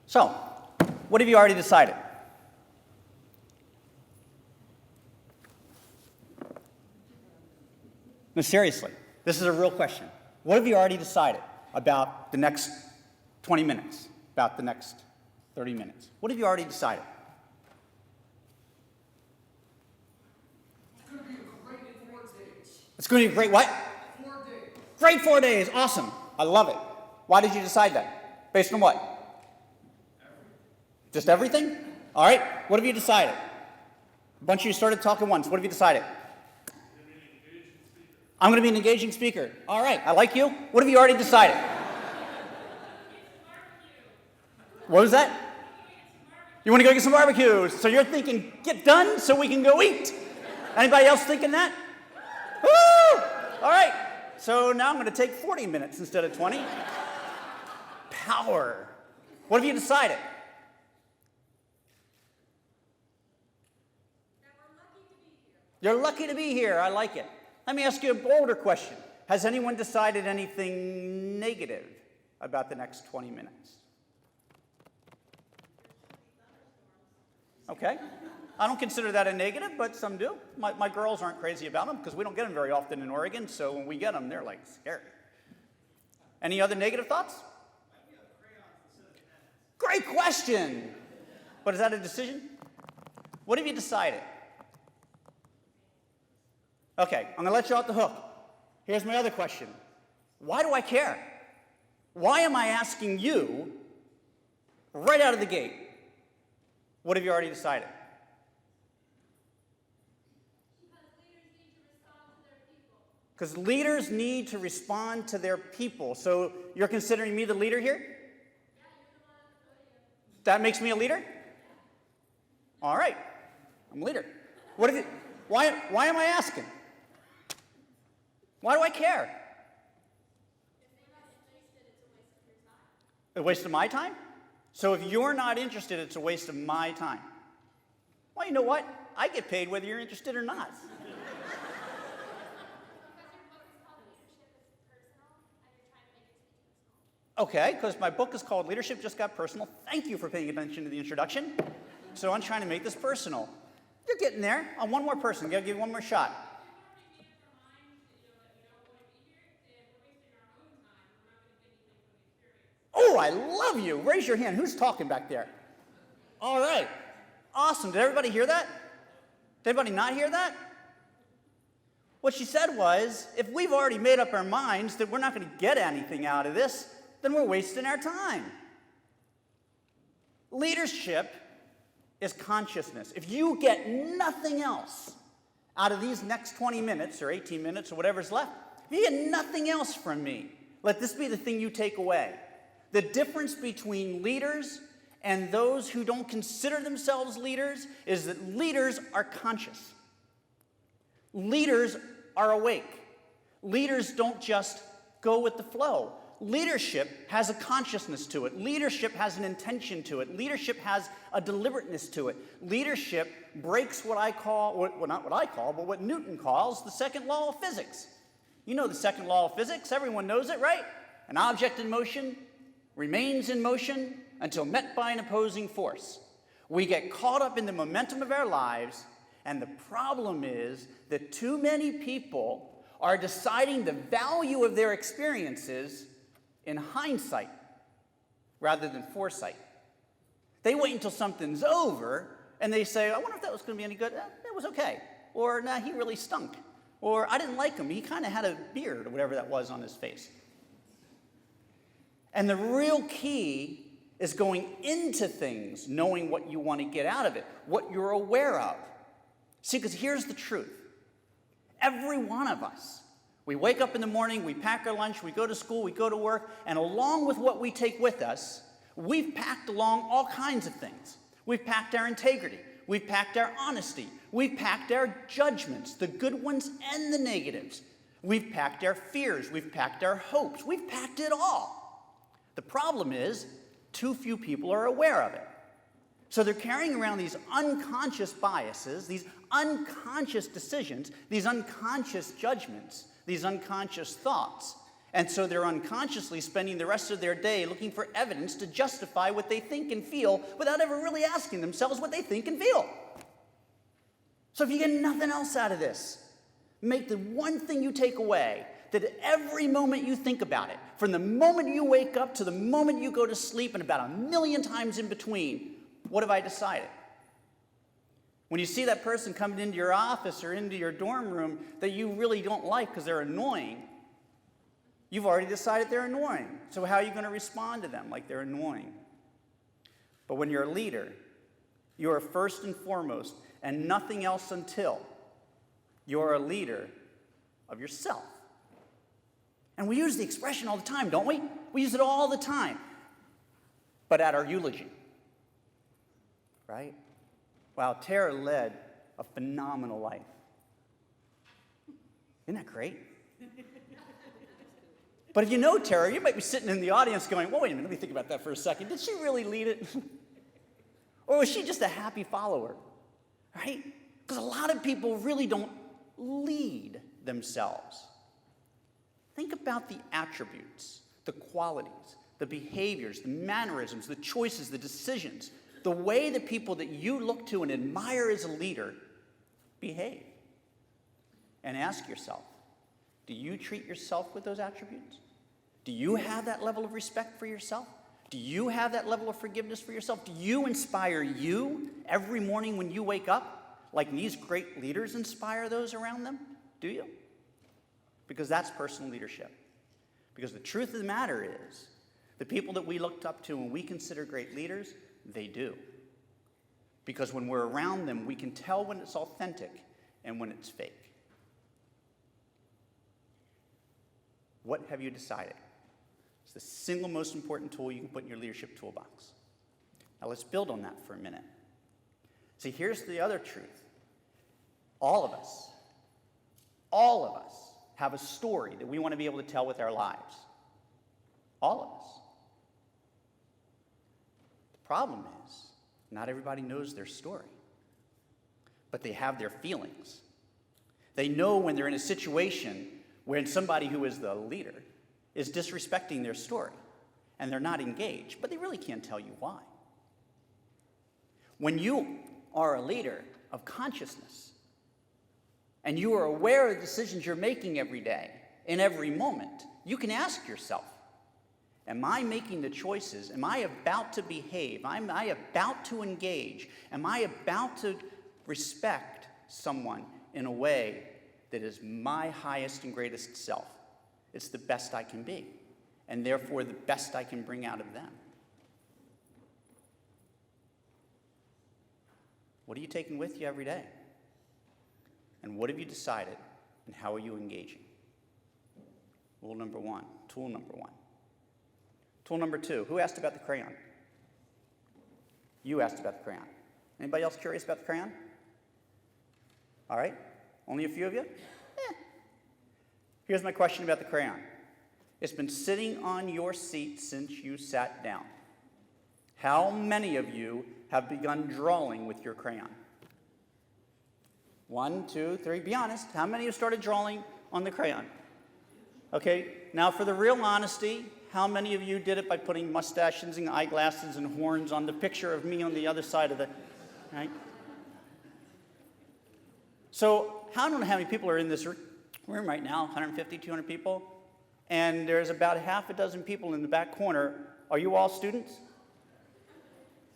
So, what have you already decided? No, seriously, this is a real question. What have you already decided about the next 20 minutes, about the next 30 minutes? What have you already decided? It's going to be a great 4 days. It's going to be a great what? 4 days. Great 4 days. Awesome. I love it. Why did you decide that? Based on what? Just everything? All right. What have you decided? A bunch of you started talking once. What have you decided? I'm going to be an engaging speaker. All right. I like you. What have you already decided? What was that? You want to go get some barbecue. So you're thinking, get done so we can go eat. Anybody else thinking that? Woo! All right. So now I'm going to take 40 minutes instead of 20. Power. What have you decided? You're lucky to be here. I like it. Let me ask you a bolder question. Has anyone decided anything negative about the next 20 minutes? Okay. I don't consider that a negative, but some do. My girls aren't crazy about them because we don't get them very often in Oregon, so when we get them, they're like scary. Any other negative thoughts? Great question. But is that a decision? What have you decided? Okay, I'm going to let you off the hook. Here's my other question. Why do I care? Why am I asking you right out of the gate? What have you already decided? Because leaders need to respond to their people. So you're considering me the leader here? That makes me a leader? All right, I'm a leader. What have you, why am I asking? Why do I care? A waste of my time? So if you're not interested, it's a waste of my time. Well, you know what? I get paid whether you're interested or not. Okay, because my book is called Leadership Just Got Personal. Thank you for paying attention to the introduction. So I'm trying to make this personal. You're getting there. I'm one more person. I'll give you one more shot. Oh, I love you. Raise your hand. Who's talking back there? All right. Awesome. Did everybody hear that? Did everybody not hear that? What she said was, if we've already made up our minds that we're not going to get anything out of this, then we're wasting our time. Leadership is consciousness. If you get nothing else out of these next 20 minutes or 18 minutes or whatever's left, if you get nothing else from me, let this be the thing you take away. The difference between leaders and those who don't consider themselves leaders is that leaders are conscious. Leaders are awake. Leaders don't just go with the flow. Leadership has a consciousness to it. Leadership has an intention to it. Leadership has a deliberateness to it. Leadership breaks what I call, well, not what I call, but what Newton calls the second law of physics. You know the second law of physics. Everyone knows it, right? An object in motion remains in motion until met by an opposing force. We get caught up in the momentum of our lives, and the problem is that too many people are deciding the value of their experiences in hindsight rather than foresight. They wait until something's over, and they say, I wonder if that was going to be any good. It was okay. Or, nah, he really stunk. Or, I didn't like him. He kind of had a beard or whatever that was on his face. And the real key is going into things, knowing what you want to get out of it, what you're aware of. See, because here's the truth. Every one of us, we wake up in the morning, we pack our lunch, we go to school, we go to work, and along with what we take with us, we've packed along all kinds of things. We've packed our integrity. We've packed our honesty. We've packed our judgments, the good ones and the negatives. We've packed our fears. We've packed our hopes. We've packed it all. The problem is, too few people are aware of it. So they're carrying around these unconscious biases, these unconscious decisions, these unconscious judgments, these unconscious thoughts. And so they're unconsciously spending the rest of their day looking for evidence to justify what they think and feel without ever really asking themselves what they think and feel. So if you get nothing else out of this, make the one thing you take away, that every moment you think about it, from the moment you wake up to the moment you go to sleep and about 1,000,000 times in between, what have I decided? When you see that person coming into your office or into your dorm room that you really don't like because they're annoying, you've already decided they're annoying. So how are you going to respond to them like they're annoying? But when you're a leader, you are first and foremost, and nothing else until you're a leader of yourself. And we use the expression all the time, don't we? We use it all the time. But at our eulogy, right? Wow, Tara led a phenomenal life. Isn't that great? But if you know Tara, you might be sitting in the audience going, well, wait a minute, let me think about that for a second. Did she really lead it? Or was she just a happy follower? Right? Because a lot of people really don't lead themselves. Think about the attributes, the qualities, the behaviors, the mannerisms, the choices, the decisions, the way the people that you look to and admire as a leader behave. And ask yourself, do you treat yourself with those attributes? Do you have that level of respect for yourself? Do you have that level of forgiveness for yourself? Do you inspire you every morning when you wake up like these great leaders inspire those around them? Do you? Because that's personal leadership. Because the truth of the matter is, the people that we looked up to and we consider great leaders, they do. Because when we're around them, we can tell when it's authentic and when it's fake. What have you decided? It's the single most important tool you can put in your leadership toolbox. Now let's build on that for a minute. See, here's the other truth. All of us have a story that we want to be able to tell with our lives. All of us. The problem is, not everybody knows their story, but they have their feelings. They know when they're in a situation when somebody who is the leader is disrespecting their story, and they're not engaged, but they really can't tell you why. When you are a leader of consciousness, and you are aware of the decisions you're making every day, in every moment, you can ask yourself, am I making the choices? Am I about to behave? Am I about to engage? Am I about to respect someone in a way that is my highest and greatest self? It's the best I can be, and therefore the best I can bring out of them. What are you taking with you every day? And what have you decided, and how are you engaging? Tool number one. Tool number two. Who asked about the crayon? You asked about the crayon. Anybody else curious about the crayon? All right. Only a few of you? Here's my question about the crayon. It's been sitting on your seat since you sat down. How many of you have begun drawing with your crayon? 1, 2, 3. Be honest. How many of you started drawing on the crayon? Okay. Now, for the real honesty, how many of you did it by putting mustaches and eyeglasses and horns on the picture of me on the other side of the... Right? So, I don't know how many people are in this room right now, 150, 200 people, and there's about half a dozen people in the back corner. Are you all students?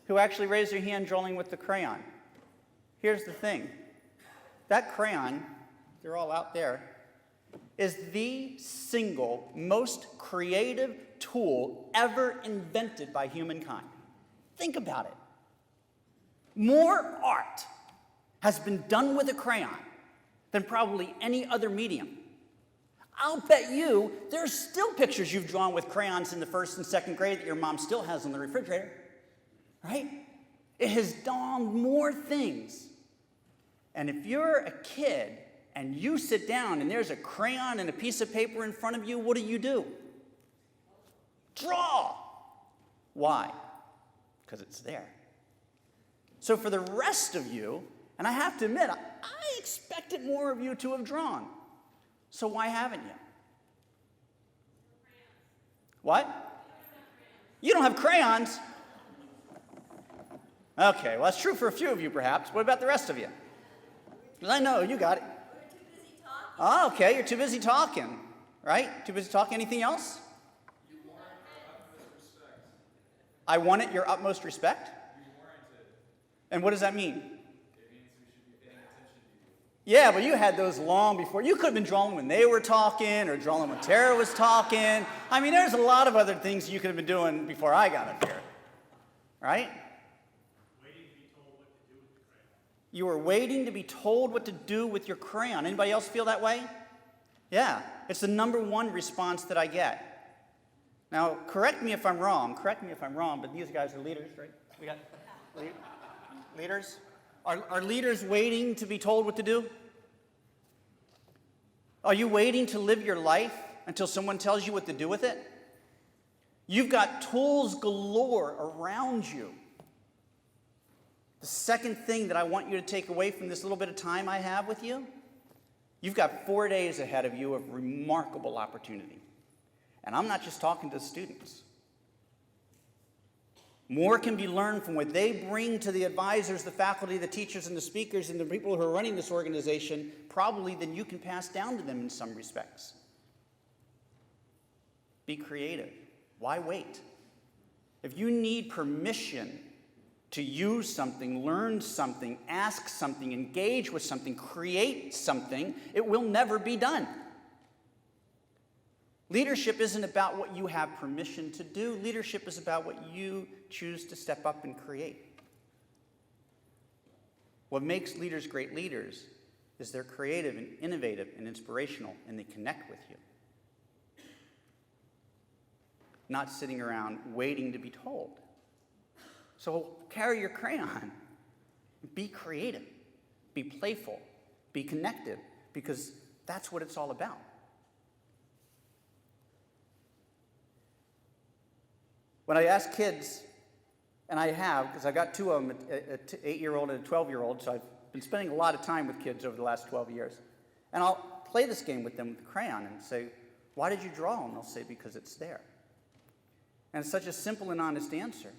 Who actually raised their hand drawing with the crayon? Here's the thing. That crayon, they're all out there, is the single most creative tool ever invented by humankind. Think about it. More art has been done with a crayon than probably any other medium. I'll bet you there's still pictures you've drawn with crayons in the 1st and 2nd grade that your mom still has on the refrigerator, right? It has done more things. And if you're a kid and you sit down and there's a crayon and a piece of paper in front of you, what do? Draw. Why? Because it's there. So for the rest of you, and I have to admit, I expected more of you to have drawn. So why haven't you? What? You don't have crayons? Okay, well, that's true for a few of you, perhaps. What about the rest of you? Because I know, you got it. We're too busy talking. Oh, okay, you're too busy talking, right? Too busy talking. Anything else? You warrant your utmost respect. I wanted your utmost respect. You warrant it. And what does that mean? It means we should be paying attention to you. Yeah, but you had those long before. You could have been drawing when they were talking or drawing when Tara was talking. I mean, there's a lot of other things you could have been doing before I got up here, right? You were waiting to be told what to do with your crayon. Anybody else feel that way? Yeah, it's the number one response that I get. Now, correct me if I'm wrong, but these guys are leaders, right? We got leaders? Are leaders waiting to be told what to do? Are you waiting to live your life until someone tells you what to do with it? You've got tools galore around you. The second thing that I want you to take away from this little bit of time I have with you, you've got 4 days ahead of you of remarkable opportunity. And I'm not just talking to the students. More can be learned from what they bring to the advisors, the faculty, the teachers, and the speakers, and the people who are running this organization, probably than you can pass down to them in some respects. Be creative. Why wait? If you need permission to use something, learn something, ask something, engage with something, create something, it will never be done. Leadership isn't about what you have permission to do. Leadership is about what you choose to step up and create. What makes leaders great leaders is they're creative and innovative and inspirational, and they connect with you. Not sitting around waiting to be told. So carry your crayon. Be creative. Be playful. Be connected, because that's what it's all about. When I ask kids, and I have, because I got two of them, an 8-year-old and a 12-year-old, so I've been spending a lot of time with kids over the last 12 years. And I'll play this game with them with the crayon and say, why did you draw? And they'll say, because it's there. And it's such a simple and honest answer.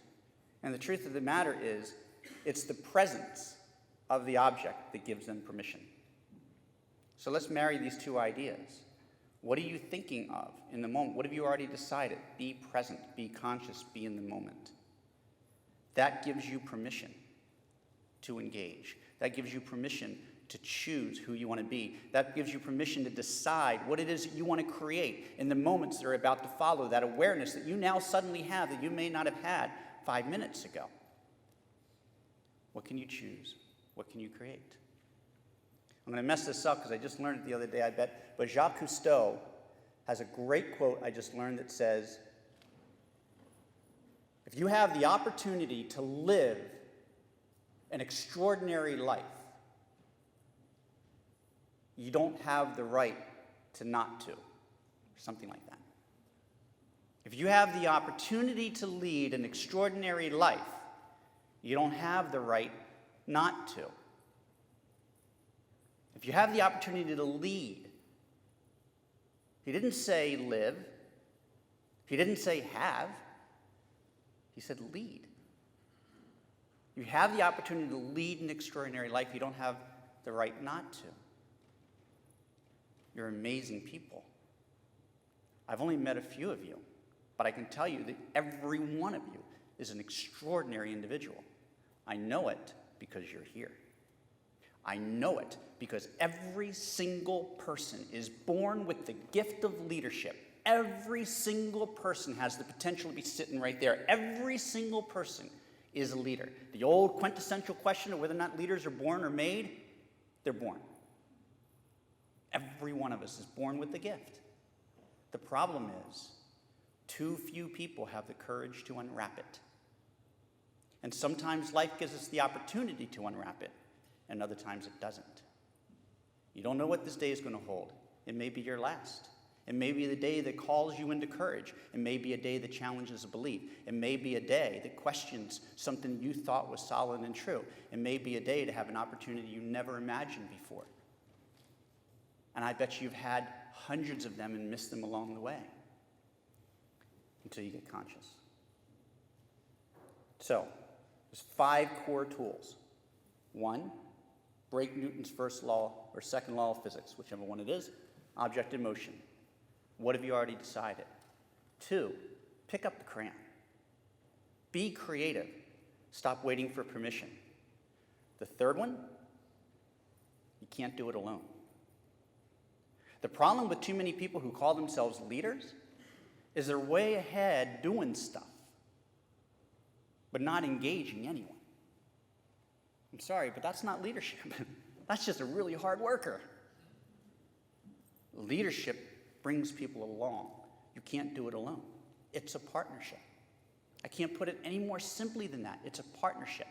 And the truth of the matter is, it's the presence of the object that gives them permission. So let's marry these two ideas. What are you thinking of in the moment? What have you already decided? Be present, be conscious, be in the moment. That gives you permission to engage. That gives you permission to choose who you want to be. That gives you permission to decide what it is that you want to create in the moments that are about to follow, that awareness that you now suddenly have that you may not have had 5 minutes ago. What can you choose? What can you create? I'm going to mess this up because I just learned it the other day, I bet. But Jacques Cousteau has a great quote I just learned that says, if you have the opportunity to live an extraordinary life, you don't have the right to not to, or something like that. If you have the opportunity to lead an extraordinary life, you don't have the right not to. If you have the opportunity to lead, he didn't say live, he didn't say have, he said lead. You have the opportunity to lead an extraordinary life, you don't have the right not to. You're amazing people. I've only met a few of you, but I can tell you that every one of you is an extraordinary individual. I know it because you're here. I know it because every single person is born with the gift of leadership. Every single person has the potential to be sitting right there. Every single person is a leader. The old quintessential question of whether or not leaders are born or made, they're born. Every one of us is born with the gift. The problem is, too few people have the courage to unwrap it. And sometimes life gives us the opportunity to unwrap it, and other times it doesn't. You don't know what this day is going to hold. It may be your last. It may be the day that calls you into courage. It may be a day that challenges a belief. It may be a day that questions something you thought was solid and true. It may be a day to have an opportunity you never imagined before. And I bet you've had hundreds of them and missed them along the way. until you get conscious. So, there's 5 core tools. 1, break Newton's first law or second law of physics, whichever one it is, object in motion. What have you already decided? 2, pick up the crayon. Be creative. Stop waiting for permission. The third one, you can't do it alone. The problem with too many people who call themselves leaders is they're way ahead doing stuff, but not engaging anyone. I'm sorry, but that's not leadership. That's just a really hard worker. Leadership brings people along. You can't do it alone. It's a partnership. I can't put it any more simply than that. It's a partnership.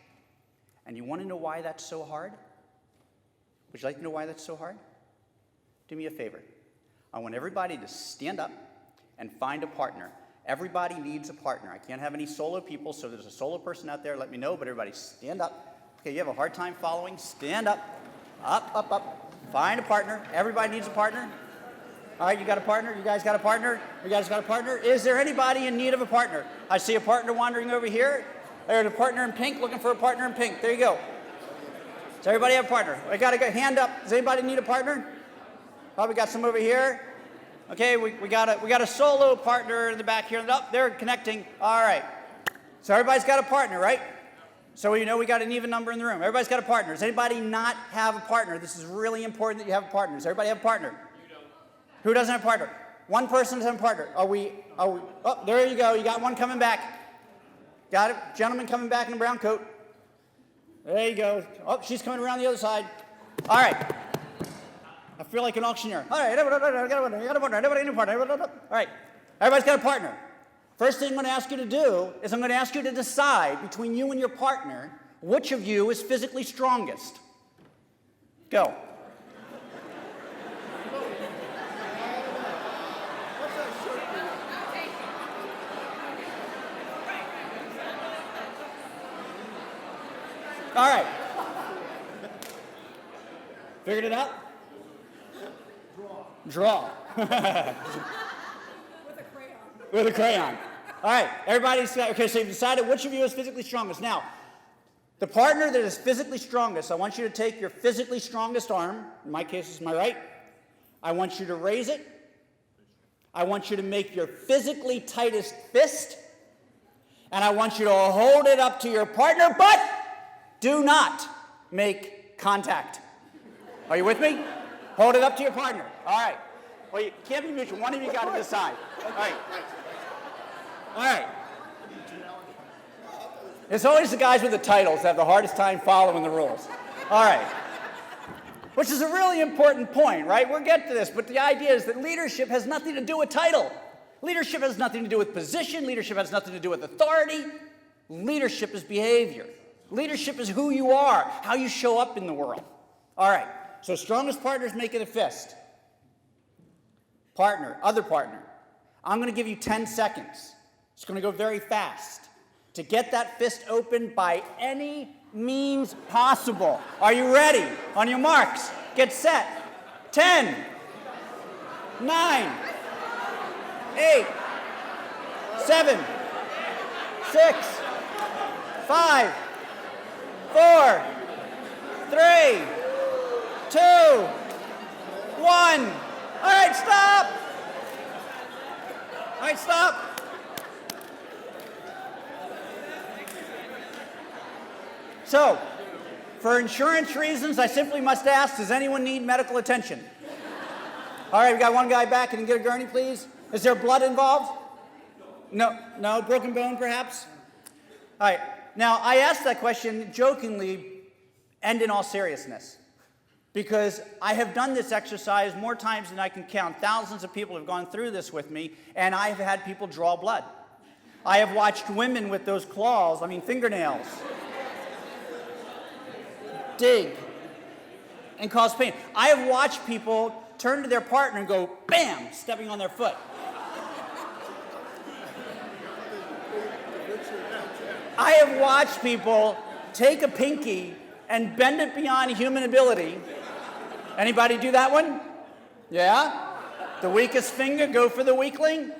And you want to know why that's so hard? Would you like to know why that's so hard? Do me a favor. I want everybody to stand up and find a partner. Everybody needs a partner. I can't have any solo people, so if there's a solo person out there, let me know, but everybody stand up. Okay, you have a hard time following? Stand up. Up, up, up. Find a partner. Everybody needs a partner. All right, you got a partner? You guys got a partner? You guys got a partner? Is there anybody in need of a partner? I see a partner wandering over here. There's a partner in pink looking for a partner in pink. There you go. Does everybody have a partner? I got a hand up. Does anybody need a partner? Probably got some over here. Okay, we got a solo partner in the back here. Oh, they're connecting. All right. So everybody's got a partner, right? So we know we got an even number in the room. Everybody's got a partner. Does anybody not have a partner? This is really important that you have a partner. Does everybody have a partner? You don't. Who doesn't have a partner? One person doesn't have a partner. Oh, there you go. You got one coming back. Got it? Gentleman coming back in a brown coat. There you go. Oh, she's coming around the other side. All right. I feel like an auctioneer. All right. I got a partner. Everybody need a partner. All right. Everybody's got a partner. First thing I'm going to ask you to do is I'm going to ask you to decide between you and your partner which of you is physically strongest. Go. All right. Figured it out? Draw. With a crayon. With a crayon. All right. Everybody's okay. So you've decided which of you is physically strongest. Now, the partner that is physically strongest, I want you to take your physically strongest arm. In my case, it's my right. I want you to raise it. I want you to make your physically tightest fist. And I want you to hold it up to your partner, but do not make contact. Are you with me? Hold it up to your partner. All right. Well, you can't be mutual. One of you got to decide. All right. All right. It's always the guys with the titles that have the hardest time following the rules. All right. Which is a really important point, right? We'll get to this, but the idea is that leadership has nothing to do with title. Leadership has nothing to do with position. Leadership has nothing to do with authority. Leadership is behavior. Leadership is who you are, how you show up in the world. All right, so strongest partner is making a fist. Partner, other partner. I'm going to give you 10 seconds. It's going to go very fast. To get that fist open by any means possible. Are you ready? On your marks, get set. 10, 9, 8, 7, 6, 5, 4, 3, 2, 1. All right, stop. All right, stop. So, for insurance reasons, I simply must ask, does anyone need medical attention? All right, we got one guy back. Can you get a gurney, please? Is there blood involved? No, broken bone, perhaps? All right. Now, I asked that question jokingly and in all seriousness, because I have done this exercise more times than I can count. Thousands of people have gone through this with me, and I have had people draw blood. I have watched women with those claws, fingernails, dig and cause pain. I have watched people turn to their partner and go, bam, stepping on their foot. I have watched people take a pinky and bend it beyond human ability. Anybody do that one? Yeah? The weakest finger, go for the weakling?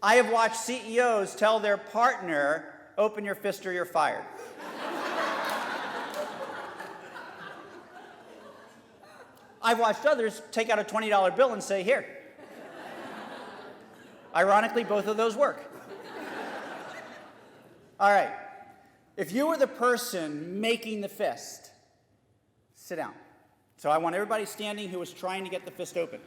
I have watched CEOs tell their partner, open your fist or you're fired. I've watched others take out a $20 bill and say, here. Ironically, both of those work. All right. If you were the person making the fist, sit down. So I want everybody standing who was trying to get the fist open.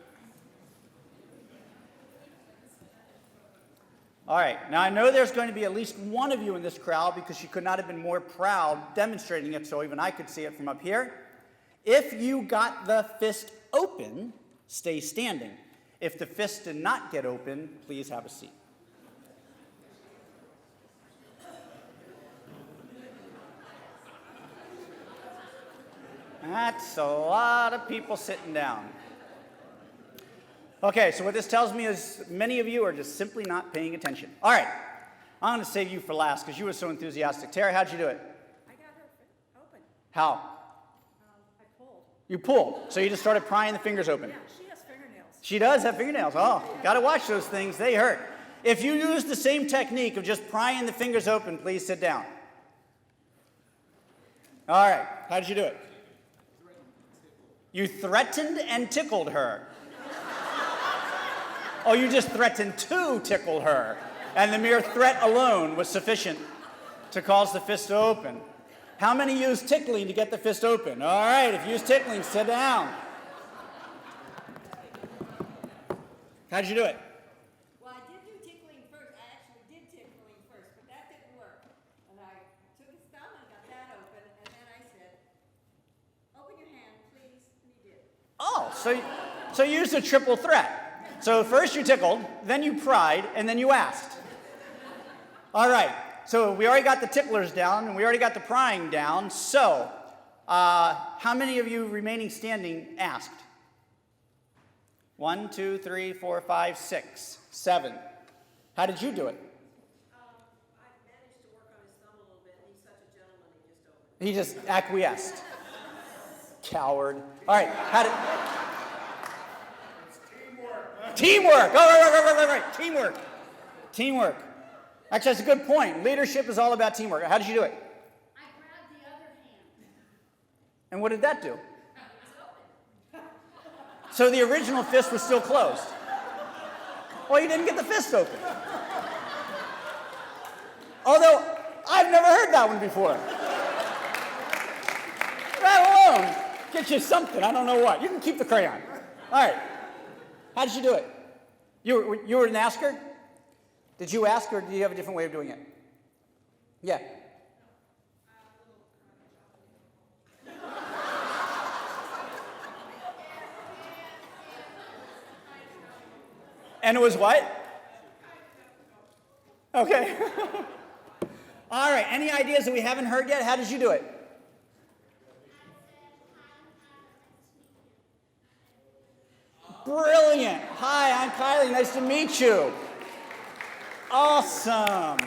All right. Now, I know there's going to be at least one of you in this crowd because she could not have been more proud demonstrating it, so even I could see it from up here. If you got the fist open, stay standing. If the fist did not get open, please have a seat. That's a lot of people sitting down. Okay, so what this tells me is many of you are just simply not paying attention. All right, I'm going to save you for last because you were so enthusiastic. Terry, how'd you do it? I got her open. How? I pulled. You pulled, so you just started prying the fingers open. Yeah, she has fingernails. She does have fingernails. Oh, got to watch those things. They hurt. If you use the same technique of just prying the fingers open, please sit down. All right, how did you do it? You threatened and tickled her. Oh, you just threatened to tickle her, and the mere threat alone was sufficient to cause the fist to open. How many use tickling to get the fist open? All right, if you use tickling, sit down. How'd you do it? Well, I did do tickling first. I actually did tickling first, but that didn't work. And I took his thumb and got that open, and then I said, open your hand, please, and he did. Oh, so you used a triple threat. So first you tickled, then you pried, and then you asked. All right, so we already got the ticklers down, and we already got the prying down. So how many of you remaining standing asked? 1, 2, 3, 4, 5, 6, 7. How did you do it? I managed to work on his thumb a little bit, and he's such a gentleman, he just opened. He just acquiesced. Coward. All right, how did... Teamwork. Oh, right. Teamwork. Teamwork. Actually, that's a good point. Leadership is all about teamwork. How did you do it? I grabbed the other hand. And what did that do? So the original fist was still closed. Well, you didn't get the fist open. Although, I've never heard that one before. That alone gets you something. I don't know what. You can keep the crayon. All right. How did you do it? You were an asker? Did you ask, or do you have a different way of doing it? Yeah. And it was what? Okay. All right. Any ideas that we haven't heard yet? How did you do it? Brilliant. Hi, I'm Kylie. Nice to meet you. Awesome.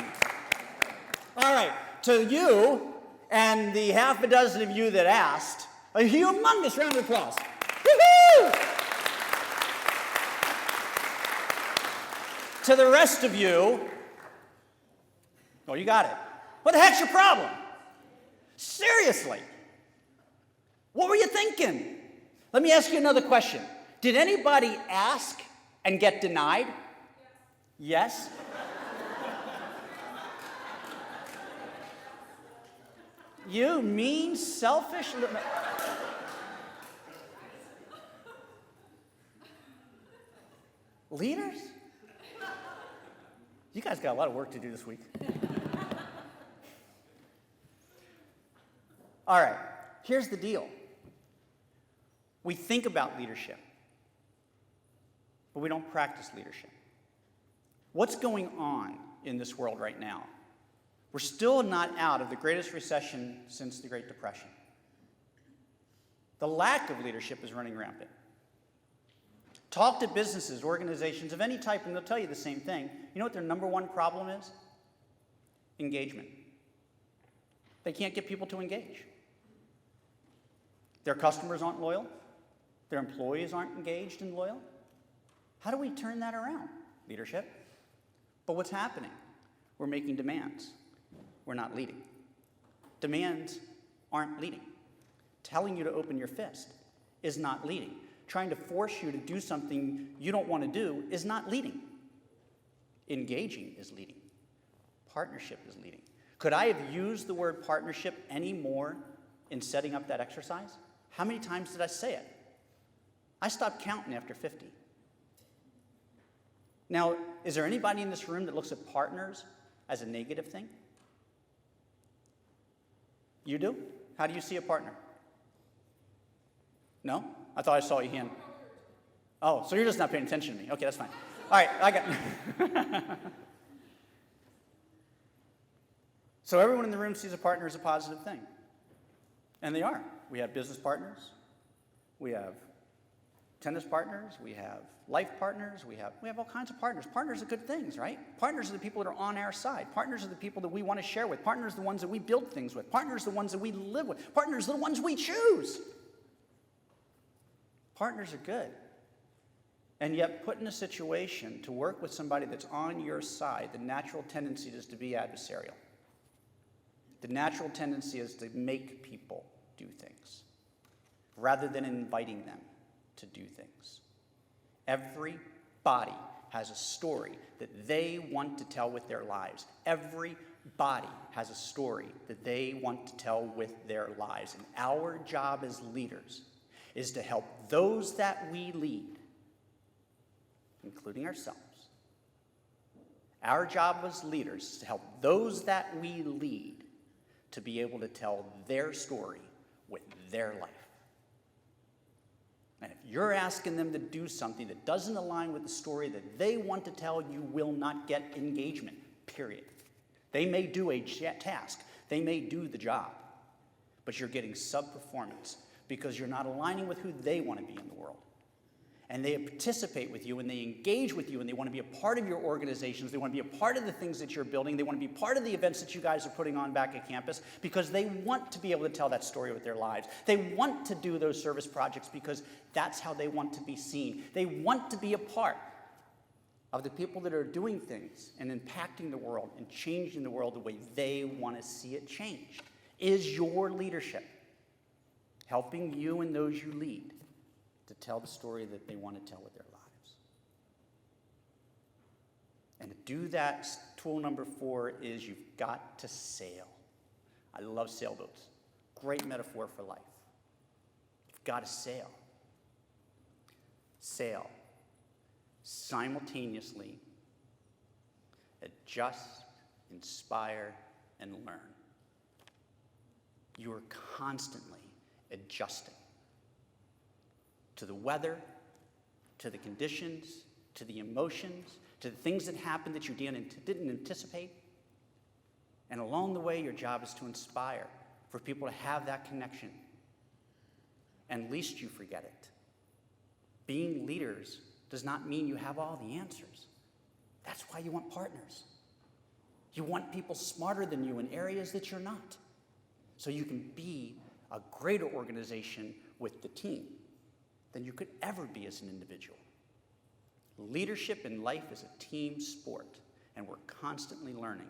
All right. To you and the half a dozen of you that asked, a humongous round of applause. Woo-hoo! To the rest of you, oh, you got it. What the heck's your problem? Seriously. What were you thinking? Let me ask you another question. Did anybody ask and get denied? Yes? You mean, selfish... Leaders? You guys got a lot of work to do this week. All right, here's the deal. We think about leadership, but we don't practice leadership. What's going on in this world right now? We're still not out of the greatest recession since the Great Depression. The lack of leadership is running rampant. Talk to businesses, organizations of any type, and they'll tell you the same thing. You know what their number one problem is? Engagement. They can't get people to engage. Their customers aren't loyal. Their employees aren't engaged and loyal. How do we turn that around? Leadership. But what's happening? We're making demands. We're not leading. Demands aren't leading. Telling you to open your fist is not leading. Trying to force you to do something you don't want to do is not leading. Engaging is leading. Partnership is leading. Could I have used the word partnership any more in setting up that exercise? How many times did I say it? I stopped counting after 50. Now, is there anybody in this room that looks at partners as a negative thing? You do? How do you see a partner? No? I thought I saw your hand. Oh, so you're just not paying attention to me. Okay, that's fine. All right, I got... So everyone in the room sees a partner as a positive thing. And they are. We have business partners. We have tennis partners. We have life partners. We have all kinds of partners. Partners are good things, right? Partners are the people that are on our side. Partners are the people that we want to share with. Partners are the ones that we build things with. Partners are the ones that we live with. Partners are the ones we choose. Partners are good. And yet, put in a situation to work with somebody that's on your side, the natural tendency is to be adversarial. The natural tendency is to make people do things rather than inviting them to do things. Everybody has a story that they want to tell with their lives. Everybody has a story that they want to tell with their lives. And our job as leaders is to help those that we lead, including ourselves. Our job as leaders is to help those that we lead to be able to tell their story with their life. And if you're asking them to do something that doesn't align with the story that they want to tell, you will not get engagement, period. They may do a task, they may do the job, but you're getting sub-performance because you're not aligning with who they want to be in the world. And they participate with you, and they engage with you, and they want to be a part of your organizations. They want to be a part of the things that you're building. They want to be part of the events that you guys are putting on back at campus because they want to be able to tell that story with their lives. They want to do those service projects because that's how they want to be seen. They want to be a part of the people that are doing things and impacting the world and changing the world the way they want to see it changed. Is your leadership helping you and those you lead to tell the story that they want to tell with their lives? And to do that, tool number 4 is you've got to sail. I love sailboats. Great metaphor for life. You've got to sail. Sail. Simultaneously adjust, inspire, and learn. You are constantly adjusting to the weather, to the conditions, to the emotions, to the things that happened that you didn't anticipate. And along the way, your job is to inspire for people to have that connection. And least you forget it. Being leaders does not mean you have all the answers. That's why you want partners. You want people smarter than you in areas that you're not, so you can be a greater organization with the team than you could ever be as an individual. Leadership in life is a team sport, and we're constantly learning.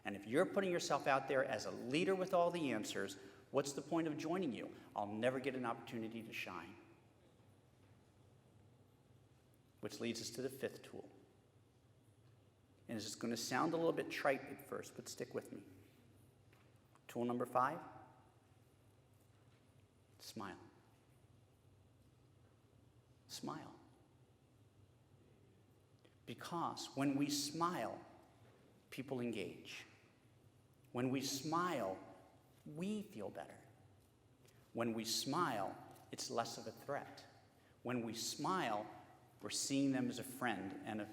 And if you're putting yourself out there as a leader with all the answers, what's the point of joining you? I'll never get an opportunity to shine. Which leads us to the 5th tool. And it's going to sound a little bit trite at first, but stick with me. Tool number 5, smile. Smile. Because when we smile, people engage. When we smile, we feel better. When we smile, it's less of a threat. When we smile, we're seeing them as a friend and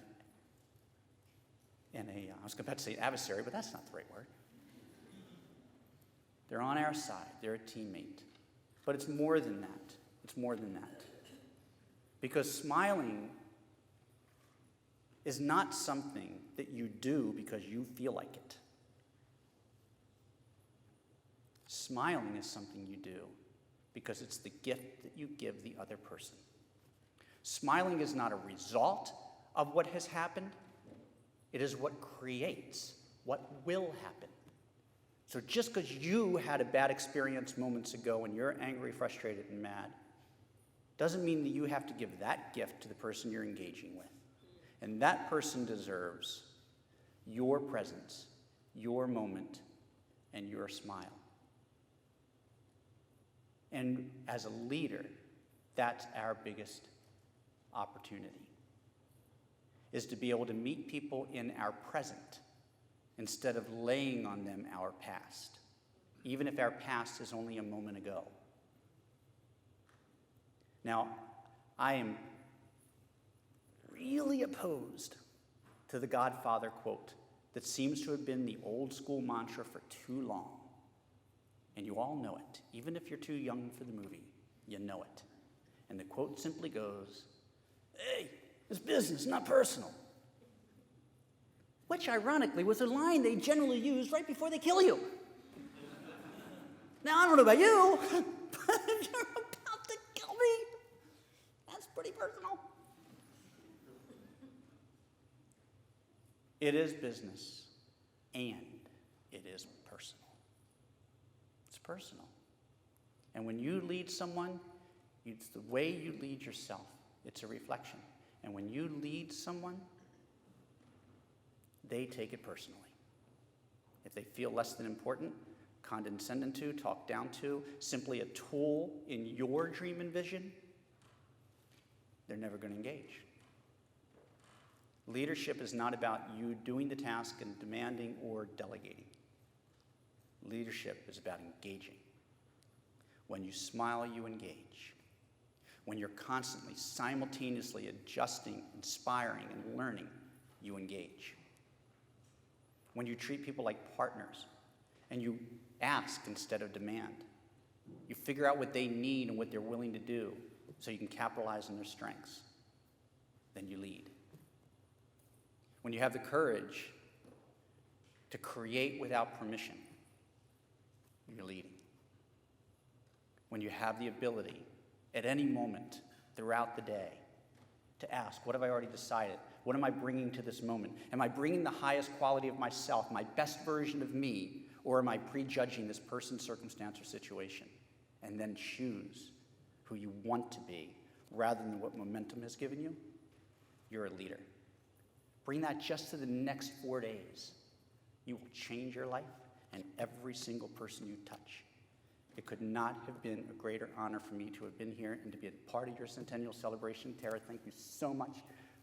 I was about to say adversary, but that's not the right word. They're on our side. They're a teammate. But it's more than that. It's more than that. Because smiling is not something that you do because you feel like it. Smiling is something you do because it's the gift that you give the other person. Smiling is not a result of what has happened. It is what creates what will happen. So just because you had a bad experience moments ago and you're angry, frustrated, and mad, doesn't mean that you have to give that gift to the person you're engaging with. And that person deserves your presence, your moment, and your smile. And as a leader, that's our biggest opportunity, is to be able to meet people in our present instead of laying on them our past, even if our past is only a moment ago. Now, I am really opposed to the Godfather quote that seems to have been the old school mantra for too long. And you all know it. Even if you're too young for the movie, you know it. And the quote simply goes, "Hey, it's business, not personal." Which, ironically, was a line they generally use right before they kill you. Now, I don't know about you, but if you're about to kill me, that's pretty personal. It is business, and it is personal. It's personal. And when you lead someone, it's the way you lead yourself. It's a reflection. And when you lead someone, they take it personally. If they feel less than important, condescended to, talked down to, simply a tool in your dream and vision, they're never going to engage. Leadership is not about you doing the task and demanding or delegating. Leadership is about engaging. When you smile, you engage. When you're constantly, simultaneously adjusting, inspiring, and learning, you engage. When you treat people like partners and you ask instead of demand, you figure out what they need and what they're willing to do so you can capitalize on their strengths, then you lead. When you have the courage to create without permission, you're leading. When you have the ability at any moment throughout the day to ask, what have I already decided? What am I bringing to this moment? Am I bringing the highest quality of myself, my best version of me, or am I prejudging this person, circumstance, or situation? And then choose who you want to be rather than what momentum has given you. You're a leader. Bring that just to the next 4 days. You will change your life and every single person you touch. It could not have been a greater honor for me to have been here and to be a part of your Centennial celebration. Tara, thank you so much.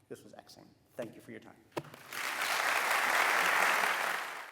This was excellent. Thank you for your time.